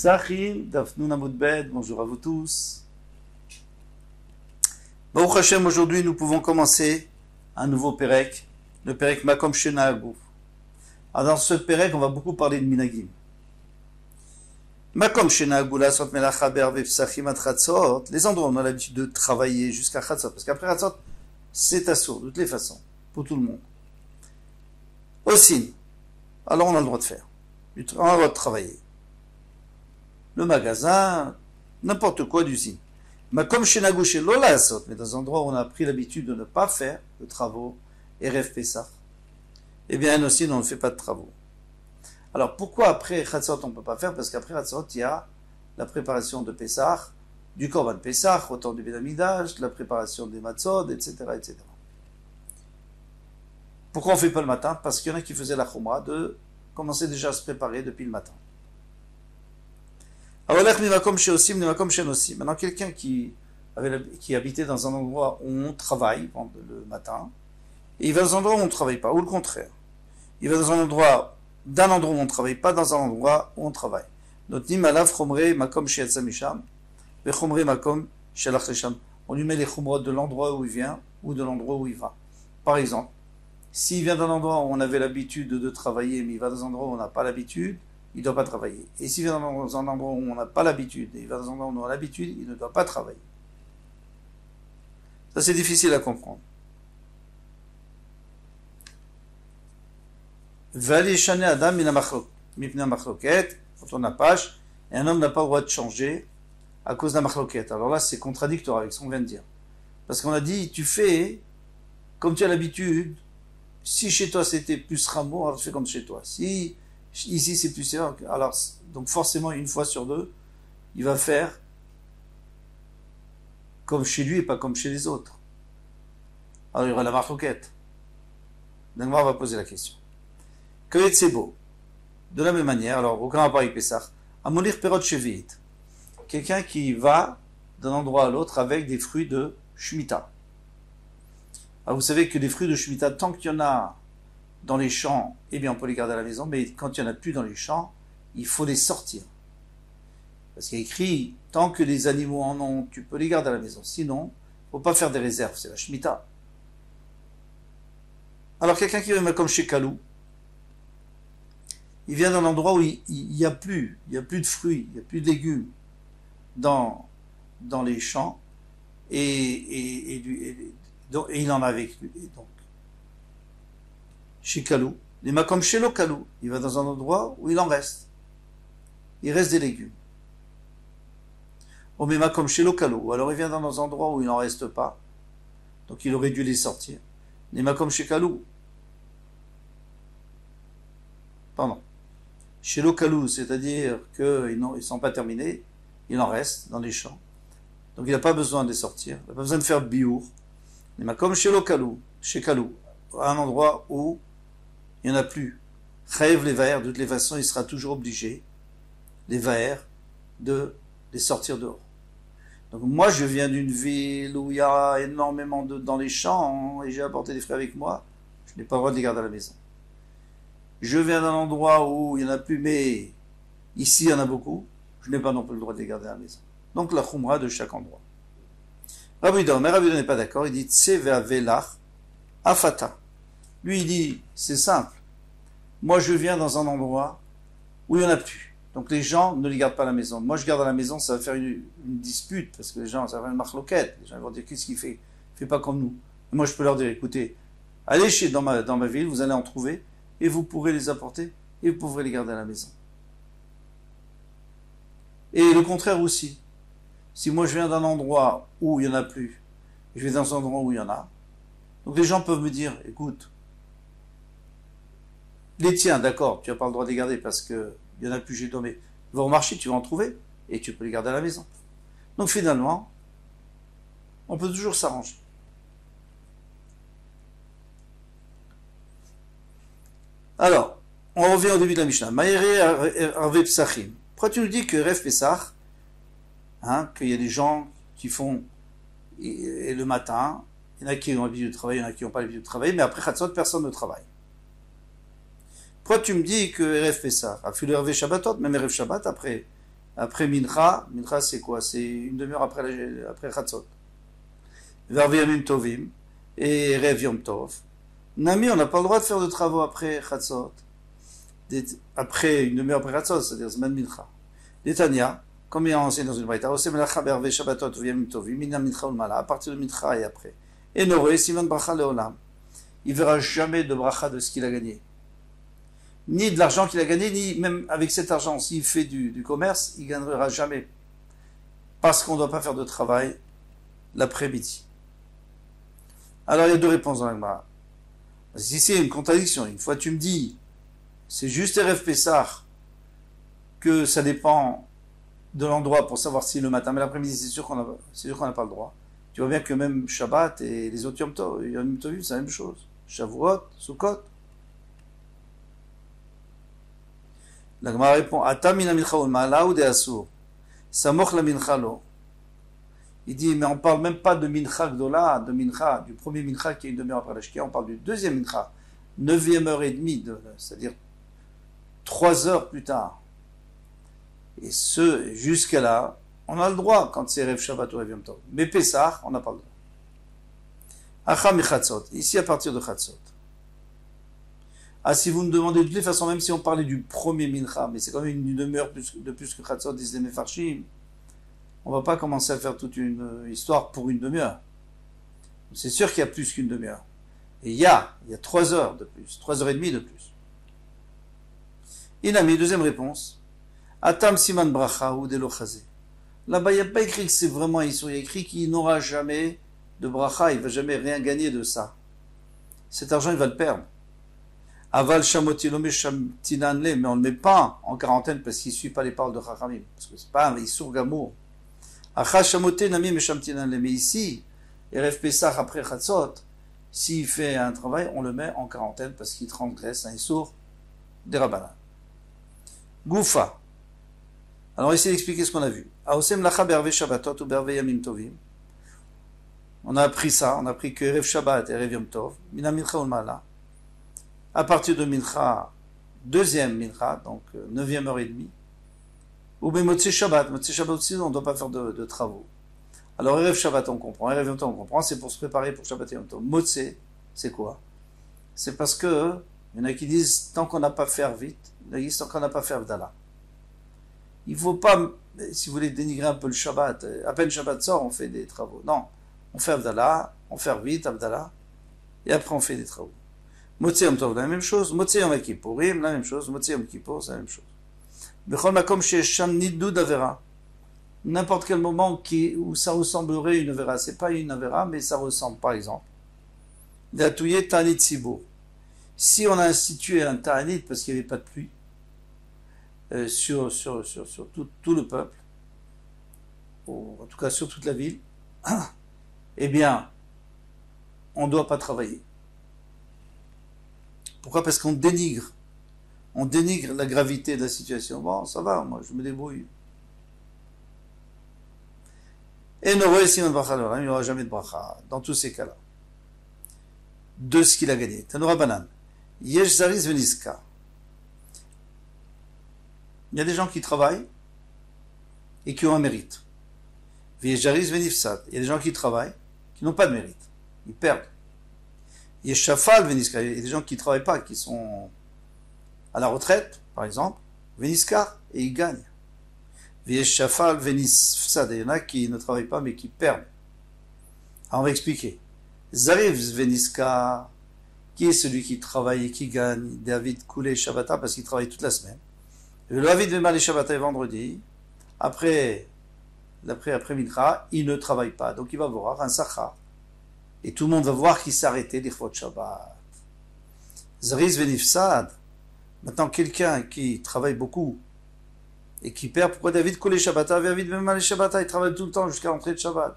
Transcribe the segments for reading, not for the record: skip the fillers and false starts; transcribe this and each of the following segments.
Psachim, Dafnun Amud Bet, bonjour à vous tous. Baruch Hashem, aujourd'hui nous pouvons commencer un nouveau Perek, le Perek Makom Shenahagu. Alors dans ce Perek, on va beaucoup parler de Minagim. Makom Shenahagu, la Sot Melacha Berve Psachim at Chatzot, les endroits où on a l'habitude de travailler jusqu'à Chatzot, parce qu'après Chatzot, c'est assourd, de toutes les façons, pour tout le monde. Aussi, alors on a le droit de faire, on a le droit de travailler. Le magasin, n'importe quoi d'usine. Mais comme chez Nagouché Lola Sot, mais dans un endroit où on a pris l'habitude de ne pas faire de travaux, Erev Pessah, eh bien aussi on ne fait pas de travaux. Alors pourquoi après Chatzot on ne peut pas faire? Parce qu'après Chatzot il y a la préparation de Pessah, du Korban Pessah, au temps du Beth Amikdash, de la préparation des Matzot, etc., etc. Pourquoi on ne fait pas le matin? Parce qu'il y en a qui faisaient la Chumra de commencer déjà à se préparer depuis le matin. Maintenant, quelqu'un qui habitait dans un endroit où on travaille le matin, et il va dans un endroit où on ne travaille pas, ou le contraire. Il va dans un endroit où on ne travaille pas, dans un endroit où on travaille. On lui met les chumrot de l'endroit où il vient, ou de l'endroit où il va. Par exemple, s'il vient d'un endroit où on avait l'habitude de travailler, mais il va dans un endroit où on n'a pas l'habitude, il ne doit pas travailler. Et s'il vient dans un endroit où on n'a pas l'habitude, et il va dans un endroit où on a l'habitude, il ne doit pas travailler. Ça, c'est difficile à comprendre. Quand on a page, et un homme n'a pas le droit de changer à cause d'un machloket. Alors là, c'est contradictoire avec ce qu'on vient de dire. Parce qu'on a dit, tu fais comme tu as l'habitude. Si chez toi c'était plus rameau, alors tu fais comme chez toi. Si ici c'est plus sévère, alors donc forcément une fois sur deux, il va faire comme chez lui et pas comme chez les autres. Alors il y aura la marloquette. Donc on va poser la question. Que c'est beau. De la même manière, alors aucun rapport avec Pessah, à molir perot shevit, quelqu'un qui va d'un endroit à l'autre avec des fruits de Shemitah. Alors vous savez que les fruits de Shemitah, tant qu'il y en a dans les champs, eh bien on peut les garder à la maison, mais quand il n'y en a plus dans les champs, il faut les sortir. Parce qu'il y a écrit, tant que les animaux en ont, tu peux les garder à la maison. Sinon, il ne faut pas faire des réserves, c'est la Shemitah. Alors quelqu'un qui vient comme chez Kalou, il vient d'un endroit où il n'y a plus de fruits, il n'y a plus de légumes dans les champs, et il en a avec lui. Et donc, chez Kalou, les makom chez le Kalou, il va dans un endroit où il en reste. Il reste des légumes. Au même makom chez le Kalou, alors il vient dans un endroit où il n'en reste pas, donc il aurait dû les sortir. Les makom chez Kalou, pardon, chez le Kalou, c'est-à-dire qu'ils ne sont pas terminés, il en reste dans les champs. Donc il n'a pas besoin de les sortir, il n'a pas besoin de faire biour. Mais comme chez Kalou, à un endroit où il n'y en a plus. Chayv les vaers, de toutes les façons, il sera toujours obligé, les vaers, de les sortir dehors. Donc moi, je viens d'une ville où il y a énormément dans les champs, et j'ai apporté des fruits avec moi, je n'ai pas le droit de les garder à la maison. Je viens d'un endroit où il n'y en a plus, mais ici il y en a beaucoup, je n'ai pas non plus le droit de les garder à la maison. Donc la chumra de chaque endroit. Rabbi Yehuda n'est pas d'accord, il dit Tseva Velach Afata. Lui il dit, c'est simple, moi je viens dans un endroit où il n'y en a plus. Donc les gens ne les gardent pas à la maison. Moi je garde à la maison, ça va faire une dispute, parce que les gens, ça va faire une marloquette. Les gens vont dire, qu'est-ce qu'il fait? Il fait pas comme nous. Et moi je peux leur dire, écoutez, allez dans ma ville, vous allez en trouver, et vous pourrez les apporter, et vous pourrez les garder à la maison. Et le contraire aussi. Si moi je viens d'un endroit où il n'y en a plus, et je vais dans un endroit où il y en a, donc les gens peuvent me dire, écoute, les tiens, d'accord, tu n'as pas le droit de les garder parce qu'il n'y en a plus, j'ai donné. Tu vas au marché, tu vas en trouver, et tu peux les garder à la maison. Donc finalement, on peut toujours s'arranger. Alors, on revient au début de la Mishnah. Maïré Arve Psachim. Pourquoi tu nous dis que Rev Pessah, qu'il y a des gens qui font et le matin, il y en a qui ont l'habitude de travailler, il y en a qui n'ont pas l'habitude de travailler, mais après Chatzot, personne ne travaille. Pourquoi tu me dis que Erev Pessah, a fait le Erev Shabbatot, même Erev Shabbat, après après Mincha. Mincha, c'est quoi? C'est une demi-heure après Chatzot. Verve Yamim Tovim et Rev Yom Tov. Nami, on n'a pas le droit de faire de travaux après Chatzot. Après une demi-heure après Chatzot, c'est-à-dire Zman Mincha. Détania, comme il y a enseigné dans une braïta, Ose Melacha Berve Shabbatot Yamim Tovim, Mina Mincha Ulmala, à partir de Mincha et après. Et Noré, Siman Bracha Leolam. Il ne verra jamais de bracha de ce qu'il a gagné. Ni de l'argent qu'il a gagné, ni même avec cet argent, s'il fait du commerce, il ne gagnera jamais. Parce qu'on ne doit pas faire de travail l'après-midi. Alors il y a deux réponses dans la Gemara. Si c'est une contradiction, une fois tu me dis, c'est juste Erev Pessah, que ça dépend de l'endroit pour savoir si le matin, mais l'après-midi, c'est sûr qu'on n'a pas le droit. Tu vois bien que même Shabbat et les autres Yom Tovim, c'est la même chose. Shavuot, Sukkot. La Gemara répond, Ata mina mincha ulmala ou de asur. Samoch la mincha lo. Il dit, mais on ne parle même pas de mincha gdola, de mincha, du premier mincha qui est une demi-heure après la shkia, on parle du deuxième mincha, 9e heure et demie, c'est-à-dire 3 heures plus tard. Et ce, jusqu'à là, on a le droit quand c'est Rev Shabbat ou Rev Yom Tov. Mais Pessah, on n'a pas le droit. Acha mi Chatzot, ici à partir de Chatzot. Ah, si vous me demandez de toutes les façons, même si on parlait du premier mincha, mais c'est quand même une demi-heure de plus que Chatzot, disent les Mefarshim, on ne va pas commencer à faire toute une histoire pour une demi-heure. C'est sûr qu'il y a plus qu'une demi-heure. Et il y a 3 heures de plus, 3 heures et demie de plus. Il a mis deuxième réponse. Atam siman bracha ou de lochazé. Là-bas, il n'y a pas écrit que c'est vraiment Issour, il y a écrit qu'il n'aura jamais de bracha, il ne va jamais rien gagner de ça. Cet argent, il va le perdre. Aval shamotilome shamtinanle, mais on ne le met pas en quarantaine parce qu'il ne suit pas les paroles de Chachamim. Parce que ce n'est pas un Issour gamour. Acha shamote nami me shamtinanle. Mais ici, Erev Pesach après Chatzot, s'il fait un travail, on le met en quarantaine parce qu'il transgresse un Issour des Rabbanan. Goufa. Alors, on va essayer d'expliquer ce qu'on a vu. Aosem lacha berve Shabbatot ou berve Yamim Tovim. On a appris ça, on a appris que Erev Shabbat et Erev Yom Tov, Mina Mincha Ulmala. À partir de Mincha, deuxième Mincha, donc 9e heure et demie. Ou bien Motzei Shabbat aussi, on ne doit pas faire de travaux. Alors Erev Shabbat on comprend, Erev Yom Tov on comprend, c'est pour se préparer pour Shabbat et Yom Tov. Motzei, c'est quoi? C'est parce que, il y en a qui disent, tant qu'on n'a pas fait vite, il y en a qui disent, tant qu'on n'a pas fait Avdallah. Il ne faut pas, si vous voulez dénigrer un peu le Shabbat, à peine Shabbat sort, on fait des travaux. Non, on fait Avdallah, on fait vite Avdallah, et après on fait des travaux. Motzei Yom Tov, la même chose. Motzei Yom Kippourim, la même chose. Motzei Yom Kippour, c'est la même chose. Bechol makom shesham nidud avera. N'importe quel moment où ça ressemblerait à une avera. C'est pas une avera, mais ça ressemble, par exemple. D'atouyer ta'anit sibour. Si on a institué un ta'anit parce qu'il n'y avait pas de pluie, sur tout le peuple, ou en tout cas sur toute la ville, eh bien, on ne doit pas travailler. Pourquoi? Parce qu'on dénigre. On dénigre la gravité de la situation. Bon, ça va, moi, je me débrouille. Et il n'y aura jamais de bracha dans tous ces cas-là. De ce qu'il a gagné. Tanoura Banan. Yesh Zariz Veniska. Il y a des gens qui travaillent et qui ont un mérite. Yesh Zariz Venifsad. Il y a des gens qui travaillent qui n'ont pas de mérite. Ils perdent. Yeshafal Veniskar, il y a des gens qui ne travaillent pas, qui sont à la retraite, par exemple, Veniskar, et ils gagnent. Yeshafal Venisfsad, il y en a qui ne travaillent pas, mais qui perdent. Alors on va expliquer. Zariv Veniskar, qui est celui qui travaille et qui gagne, David Koulé Shabbata, parce qu'il travaille toute la semaine. Le David Vemal Shabbata est vendredi, après Mincha, il ne travaille pas, donc il va voir un Sachar. Et tout le monde va voir qu'il s'est arrêté d'Irfot Shabbat. Zariz Venifsad. Maintenant, quelqu'un qui travaille beaucoup et qui perd, pourquoi David Koulé Shabbata, David Vemal Shabbata, il travaille tout le temps jusqu'à l'entrée de Shabbat.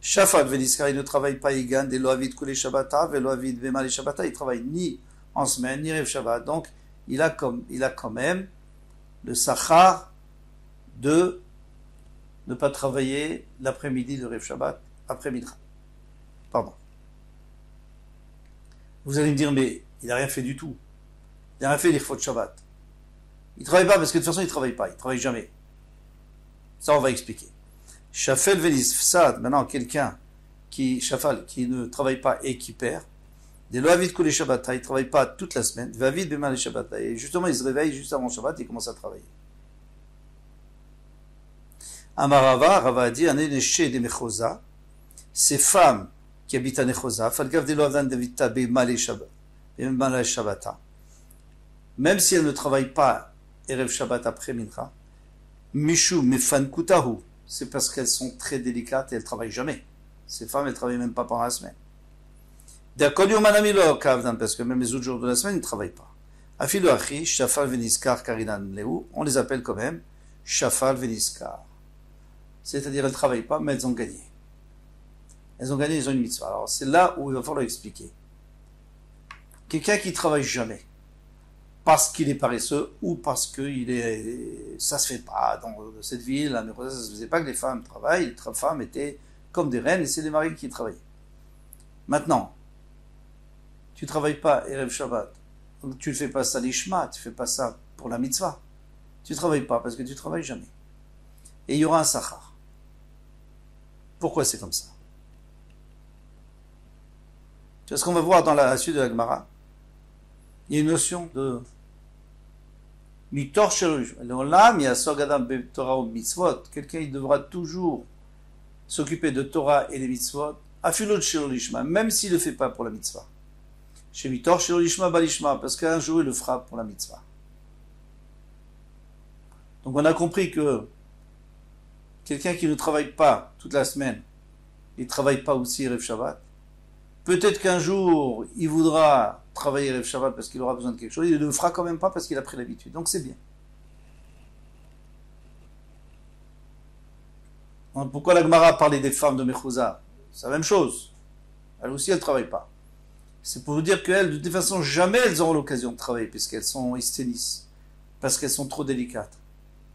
Shafat Veniskar, il ne travaille pas, il gagne des Loavid Koulé Shabbata, Veloavid Vemal Shabbata, il travaille ni en semaine, ni Rev Shabbat. Donc, il a quand même le Sachar de ne pas travailler l'après-midi de Rev Shabbat, après Mincha. Pardon. Vous allez me dire, mais il n'a rien fait du tout. Il n'a rien fait l'Irfot Shabbat. Il ne travaille pas parce que de toute façon, il ne travaille pas. Il ne travaille jamais. Ça, on va expliquer. Shafel Venis Fsad, maintenant, quelqu'un qui ne travaille pas et qui perd. Des loavid que les Shabbat, il ne travaille pas toute la semaine. Vavid Bema les Shabbat. Et justement, il se réveille juste avant Shabbat et il commence à travailler. Amarava, Rava a dit, un énéché des Mechosa, ces femmes qui habitent à Nechosa, Falgav de Loavan Davita Bema les Shabbat. Même si elles ne travaillent pas Erev Shabbat après Mincha, Mishu Mefan Kutahu, c'est parce qu'elles sont très délicates et elles ne travaillent jamais. Ces femmes, elles ne travaillent même pas pendant la semaine. Parce que même les autres jours de la semaine, ils ne travaillent pas. Afilu Achi, Shafal Veniskar Karinan Lehu, on les appelle quand même Shafal Veniskar. C'est-à-dire, elles ne travaillent pas, mais elles ont gagné. Elles ont gagné, ils ont une mitzvah. Alors, c'est là où il va falloir expliquer. Quelqu'un qui ne travaille jamais, parce qu'il est paresseux, ou parce que ça se fait pas dans cette ville, ça ne se faisait pas que les femmes travaillent, les femmes étaient comme des reines, et c'est les maris qui travaillaient. Maintenant, tu ne travailles pas Erev Shabbat, donc tu ne fais pas ça l'ishma, tu ne fais pas ça pour la mitzvah. Tu ne travailles pas parce que tu ne travailles jamais. Et il y aura un sachar. Pourquoi c'est comme ça? C'est ce qu'on va voir dans la suite de la Gemara. Il y a une notion de mitor shelush. L'olam, il y a sogadam be Torah ou mitzvot. Quelqu'un, il devra toujours s'occuper de Torah et des mitzvot. Afilot shelolishma, même s'il ne le fait pas pour la mitzvah. Chez mitor shelolishma balishma, parce qu'un jour il le fera pour la mitzvah. Donc on a compris que quelqu'un qui ne travaille pas toute la semaine, il ne travaille pas aussi Erev Shabbat. Peut-être qu'un jour, il voudra travailler Erev Shabbat parce qu'il aura besoin de quelque chose, il ne le fera quand même pas parce qu'il a pris l'habitude. Donc c'est bien. Donc, pourquoi la Gemara a parlé des femmes de Mechouza? C'est la même chose. Elles aussi, elles ne travaillent pas. C'est pour vous dire qu'elles, de toute façon, jamais elles auront l'occasion de travailler puisqu'elles sont hysténistes, parce qu'elles sont trop délicates.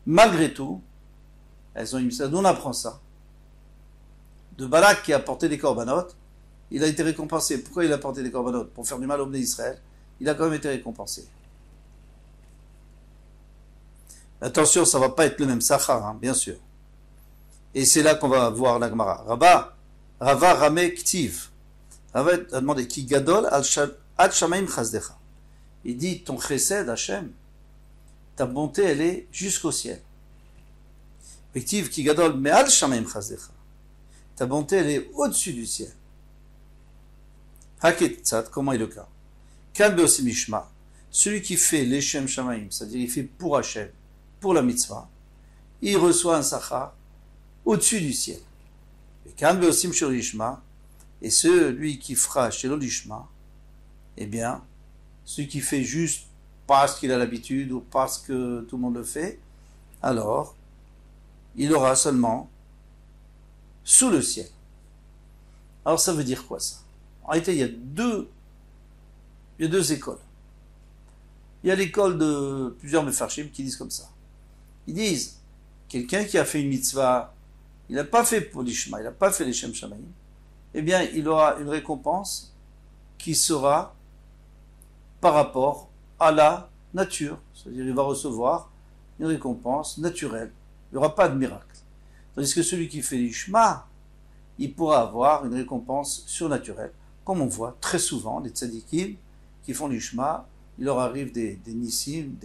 Malgré tout, elles ont une mission. D'où on apprend ça? De Balak qui a porté des corbanotes, il a été récompensé. Pourquoi il a porté des corbanotes? Pour faire du mal au Bnei Israël. Il a quand même été récompensé. Attention, ça ne va pas être le même Sachar, hein, bien sûr. Et c'est là qu'on va voir la Gemara. Rava Rame Ktiv. Rava a demandé Ki Gadol Ad Shamaim Chazdecha. Il dit ton chesed, Hachem, ta bonté, elle est jusqu'au ciel. Ktiv Ki Gadol Me'al Shamaim Chazdecha. Ta bonté, elle est au-dessus du ciel. Haketzat, comment est le cas? Kan Beosim Ishma. Celui qui fait l'Eshem Shamaim, c'est-à-dire il fait pour Hachem, pour la mitzvah, il reçoit un sachar au-dessus du ciel. Et Kan Beosim Shirishma, et celui qui fera chez l'Olishma, eh bien, celui qui fait juste parce qu'il a l'habitude ou parce que tout le monde le fait, alors, il aura seulement sous le ciel. Alors ça veut dire quoi ça? En réalité, il y a deux écoles. Il y a l'école de plusieurs mefarshim qui disent comme ça. Ils disent, quelqu'un qui a fait une mitzvah, il n'a pas fait pour l'ishma, il n'a pas fait les shem shamayim, eh bien, il aura une récompense qui sera par rapport à la nature. C'est-à-dire, il va recevoir une récompense naturelle. Il n'y aura pas de miracle. Tandis que celui qui fait l'ishma, il pourra avoir une récompense surnaturelle. Comme on voit très souvent, les tzadikim qui font l'ishma, il leur arrive des nissim,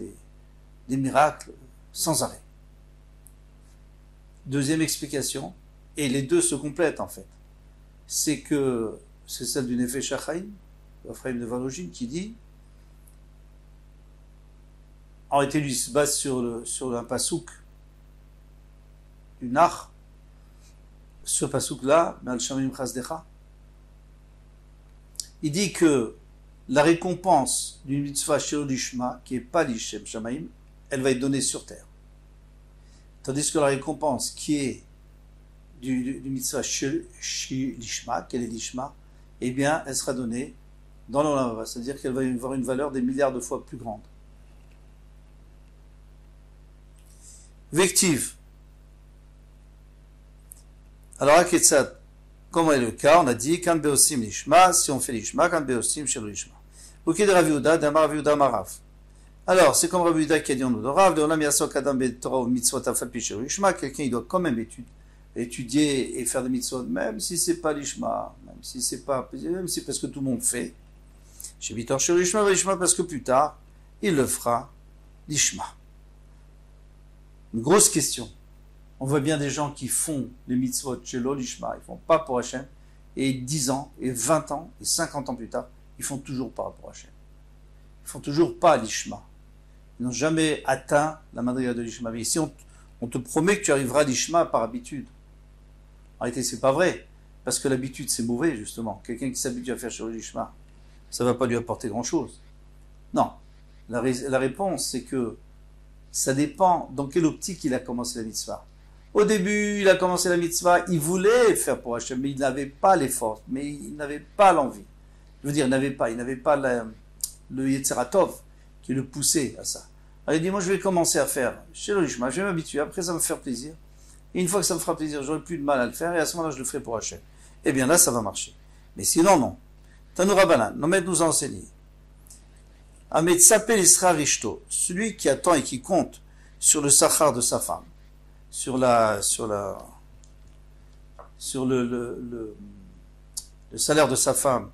des miracles sans arrêt. Deuxième explication, et les deux se complètent en fait, c'est celle du Nefesh HaChaim, Ephraim de Valogine, qui dit, en réalité lui se base sur un pasouk du Nach, ce pasouk-là, Me'al Shamim Chazdecha, il dit que la récompense d'une mitzvah shelo lishma, qui n'est pas l'ishem shamaim, elle va être donnée sur terre. Tandis que la récompense qui est du mitzvah shelo lishma, qu'elle est lishma, eh bien, elle sera donnée dans l'olam, c'est-à-dire qu'elle va avoir une valeur des milliards de fois plus grande. Vective. Alors, Aketzat, comment est le cas? On a dit, Kan beosim lishma, si on fait lishma, Kan beosim shelo lishma. Ok de Rav Yehuda, d'Amar Rav Yehuda Marav. Alors, c'est comme Rabbi Yuda qui a dit en Odorav, de Olam Yasok Adam Torah mitzvot afal pi shirishma, quelqu'un il doit quand même étudier et faire des mitzvot, même si c'est pas l'ishma, même si c'est parce que tout le monde fait. Chez Vitor shirishma, l'ishma parce que plus tard, il le fera l'ishma. Une grosse question. On voit bien des gens qui font les mitzvot chez l'ishma, ils font pas pour Hachem, et 10 ans, et 20 ans, et 50 ans plus tard, ils font toujours pas pour Hachem. Ils font toujours pas l'ishma. Ils n'ont jamais atteint la madriga de l'ishma. Mais ici, on te promet que tu arriveras à l'ishma par habitude. En réalité, c'est pas vrai. Parce que l'habitude, c'est mauvais, justement. Quelqu'un qui s'habitue à faire sur l'ishma, ça va pas lui apporter grand chose. Non. La réponse, c'est que ça dépend dans quelle optique il a commencé la mitzvah. Au début, il a commencé la mitzvah, il voulait faire pour Hachem, mais il n'avait pas les forces, mais il n'avait pas l'envie. Je veux dire, il n'avait pas le Yetzeratov qui le poussait à ça. Alors il dit, moi je vais commencer à faire chez l'Ishma, je vais m'habituer, après ça va me faire plaisir. Et une fois que ça me fera plaisir, j'aurai plus de mal à le faire, et à ce moment-là je le ferai pour Hachem. Eh bien là, ça va marcher. Mais sinon, non. Tanoura Banan, Nomed nous a enseigné. Ahmed s'appelle Isra Rishto, celui qui attend et qui compte sur le sachar de sa femme, sur le salaire de sa femme.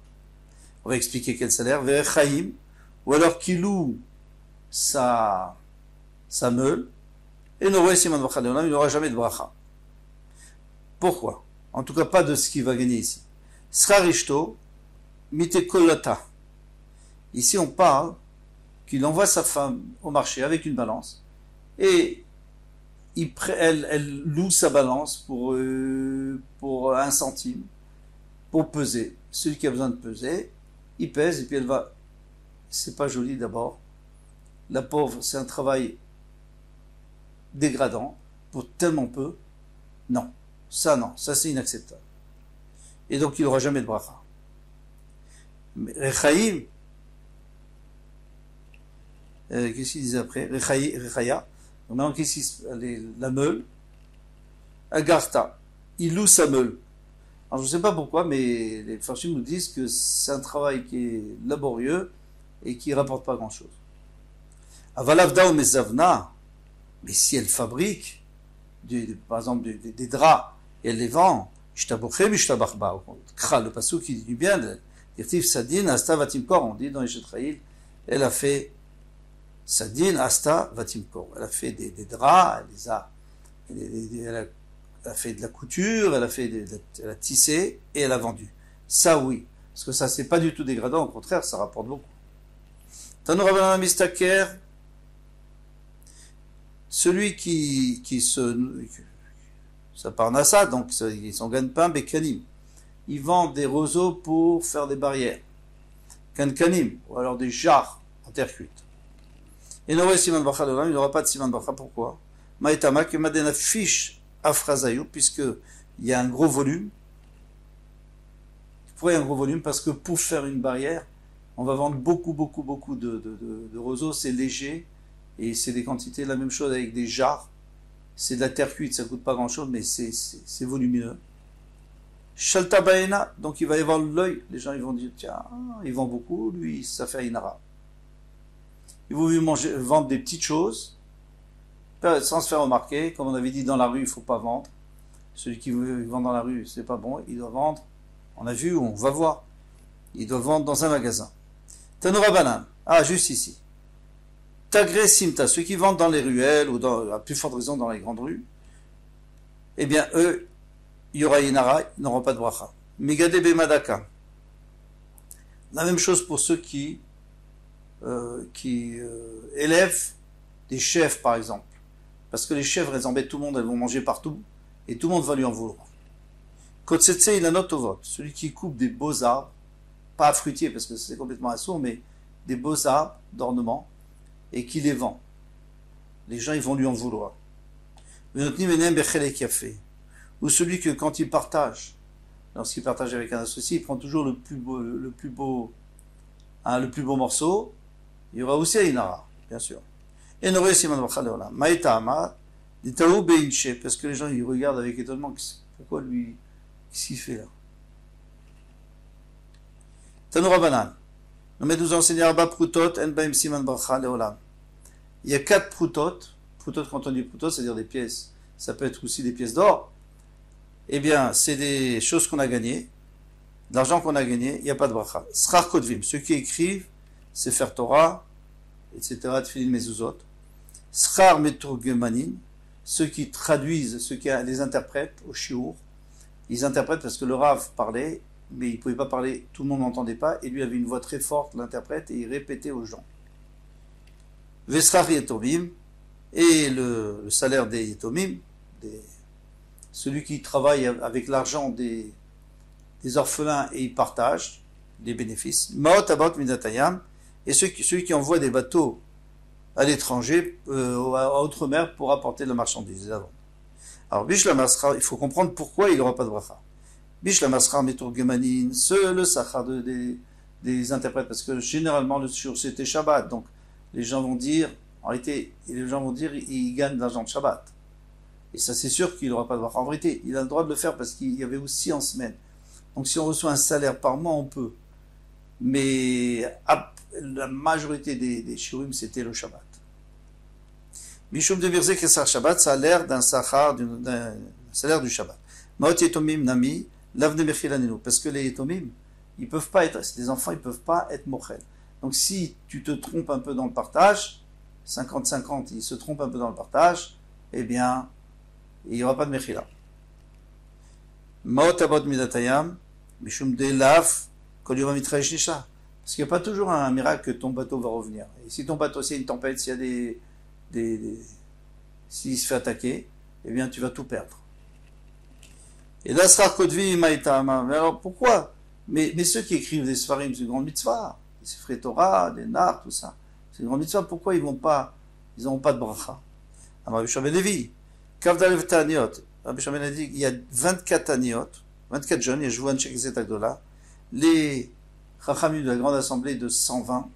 On va expliquer quel salaire. Ve'echaim, ou alors qui loue sa meule, et n'aurait siman bracha leolam, il n'aura jamais de bracha. Pourquoi? En tout cas, pas de ce qu'il va gagner ici. Srarishto, mitekolata. Ici, on parle qu'il envoie sa femme au marché avec une balance, et elle loue sa balance pour 1 centime, pour peser. Celui qui a besoin de peser, il pèse, et puis elle va. C'est pas joli d'abord. La pauvre, c'est un travail dégradant pour tellement peu. Non, ça c'est inacceptable. Et donc il n'aura jamais de bracha. Mais Rechaim, qu'est-ce qu'il disait après? Rechaya. Donc maintenant, la meule, Agartha, il loue sa meule. Alors je ne sais pas pourquoi, mais les Farshim nous disent que c'est un travail qui est laborieux et qui ne rapporte pas grand-chose. Avalavda ou mezavna, mais si elle fabrique, par exemple, des draps, et elle les vend, le passou qui dit du bien, Sadin, Asta Vatimkor, on dit dans les Chetraïl, elle a fait Sadin, Asta Vatimkor. Elle a fait des draps, elle a fait de la couture, elle a tissé et elle a vendu. Ça, oui. Parce que ça, c'est pas du tout dégradant, au contraire, ça rapporte beaucoup. Tanoura Banan Mistaker, celui qui ça parnassa, donc son gagne-pain, Bekanim. Il vend des roseaux pour faire des barrières. Kankanim, ou alors des jarres en terre cuite. Et il n'aura pas de siman bracha, pourquoi? Maïtama, que Madena fiche Afrazayou, puisque il y a un gros volume. Pourquoi il y a un gros volume? Parce que pour faire une barrière, on va vendre beaucoup de roseaux, c'est léger, et c'est des quantités, la même chose avec des jarres. C'est de la terre cuite, ça coûte pas grand chose, mais c'est volumineux. Shalta Baena, donc il va y avoir l'œil, les gens ils vont dire, tiens, il vend beaucoup, lui, ça fait Inara. Il vaut mieux vendre des petites choses, sans se faire remarquer, comme on avait dit dans la rue, il faut pas vendre. Celui qui vend dans la rue, c'est pas bon, il doit vendre, on a vu, on va voir, il doit vendre dans un magasin. Tanoura Banan, juste ici. Tagré Simta, ceux qui vendent dans les ruelles, ou à plus forte raison dans les grandes rues, eh bien, eux, il y aura Inara, ils n'auront pas de bracha. Migade Bemadaka. La même chose pour ceux qui élèvent des chèvres, par exemple. Parce que les chèvres, elles embêtent tout le monde, elles vont manger partout, et tout le monde va lui en vouloir. Kotsetse Ilanotovot, celui qui coupe des beaux arbres, pas fruitiers, parce que c'est complètement assourd, mais des beaux arbres d'ornement, et qui les vend. Les gens, ils vont lui en vouloir. Ou celui que quand il partage, lorsqu'il partage avec un associé, il prend toujours le plus beau morceau. Il y aura aussi Inara, bien sûr. Et n'aurait siman bracha leolam. Maïtama, d'itaou beinche, parce que les gens ils regardent avec étonnement. Pourquoi lui, qu'est-ce qu'il fait là? Tanoura Banan. Nous nous enseigner Arba Prutot, en baim siman bracha leolam. il y a 4 proutot. Proutot, quand on dit proutot, c'est-à-dire des pièces. Ça peut être aussi des pièces d'or. Eh bien, c'est des choses qu'on a gagnées, de l'argent qu'on a gagné, il n'y a pas de bracha. Srar Kodvim, ceux qui écrivent, Sefer Torah, etc., Tfilin Mezuzot. Srar Meturgemanin, ceux qui traduisent, ceux qui les interprètent au shiur. Ils interprètent parce que le Rav parlait, mais il ne pouvait pas parler, tout le monde n'entendait pas, et lui avait une voix très forte, l'interprète, et il répétait aux gens. Vesrar Yetomim, et le salaire des Yetomim, celui qui travaille avec l'argent des orphelins et il partage les bénéfices. Maot Abot Midatayam, et celui qui envoie des bateaux à l'étranger, à Outre-mer, pour apporter de la marchandise. Alors, Bishla Masra, il faut comprendre pourquoi il n'aura pas de bracha. Bishla Masra Meturgemanin, le sachar des interprètes, parce que généralement le jour c'était Shabbat, donc les gens vont dire, en réalité, ils gagnent de l'argent de Shabbat. Et ça, c'est sûr qu'il n'aura pas de bracha. En vérité, il a le droit de le faire parce qu'il y avait aussi en semaine. Donc, si on reçoit un salaire par mois, on peut. Mais la majorité des shiurim, c'était le Shabbat. Mishum de Birze Kesar Shabbat, ça a l'air d'un salaire du Shabbat. Maot Yetomim Nami, Lavne Mechilaninu. Parce que les Yetomim, ils peuvent pas être, les enfants, ils peuvent pas être mochel. Donc, si tu te trompes un peu dans le partage, 50-50, ils se trompent un peu dans le partage, eh bien, il n'y aura pas de mechila. Maot Abot Midatayam, Mishum de Laf, Kol Yom Mitraesh Nisha. Parce qu'il n'y a pas toujours un miracle que ton bateau va revenir. Et si ton bateau, s'il y a une tempête, s'il y a s'il se fait attaquer, eh bien, tu vas tout perdre. Et là, Srar Kodvi Maïtama. Mais alors, pourquoi? Mais ceux qui écrivent des Sfarim, c'est une grande mitzvah. Les Sefrei Torah, les Nar, tout ça. C'est une grande mitzvah. Pourquoi ils n'ont pas de bracha? Rabbi Shimon Levi. Kavdalev Taniot. Rabbi Shimon a dit il y a 24 Taniot, 24 jeunes, et je vois un Chekiset Agdola. Les Chachamim de la Grande Assemblée de 120,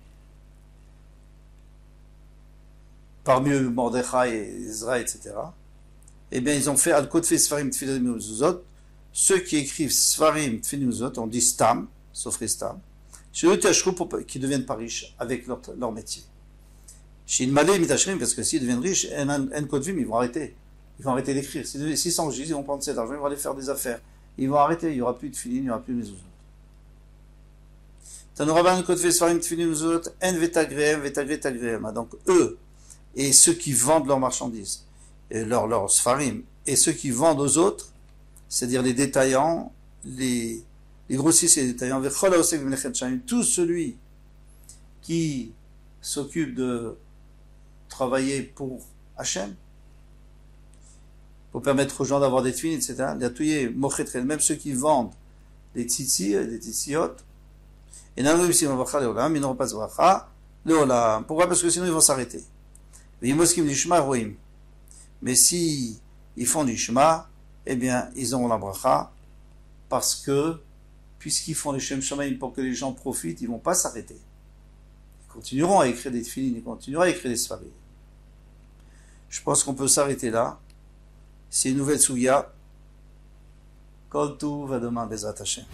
parmi eux Mordechai et Ezra, etc. Eh bien, ils ont fait Al-Kotfe Sfarim Tfilim Mezuzot. Ceux qui écrivent Sfarim Tfilim Mezuzot, on dit Stam, sauf les Stam. Chez eux, qui deviennent pas riches avec leur métier. Chez Inmalé Mitashrim, parce que s'ils deviennent riches, En Kotvim, ils vont arrêter. Ils vont arrêter d'écrire. S'ils s'enregistrent, ils vont prendre cet argent, ils vont aller faire des affaires. Ils vont arrêter, il n'y aura plus de Tfilim, il n'y aura plus de Mezuzot. Tanoraban Kotfe Sfarim Tfilim Mezuzot, En Vetagreem, Vetagreem. Donc, eux, et ceux qui vendent leurs marchandises, et leurs Sfarim, et ceux qui vendent aux autres, c'est-à-dire les détaillants, les grossistes et les détaillants, tout celui qui s'occupe de travailler pour Hachem, pour permettre aux gens d'avoir des tuines, etc. Même ceux qui vendent des tzitzi, des tzitziot, et ils n'auront pas de bracha, pourquoi? Parce que sinon ils vont s'arrêter. Mais si ils font du Shema, eh bien, ils auront la bracha, parce que, puisqu'ils font les Shem Shamaim pour que les gens profitent, ils ne vont pas s'arrêter. Ils continueront à écrire des tefillin, ils continueront à écrire des sfarim. Je pense qu'on peut s'arrêter là. C'est une nouvelle souya. Kol Tuv, à demain, Bezrat Hashem.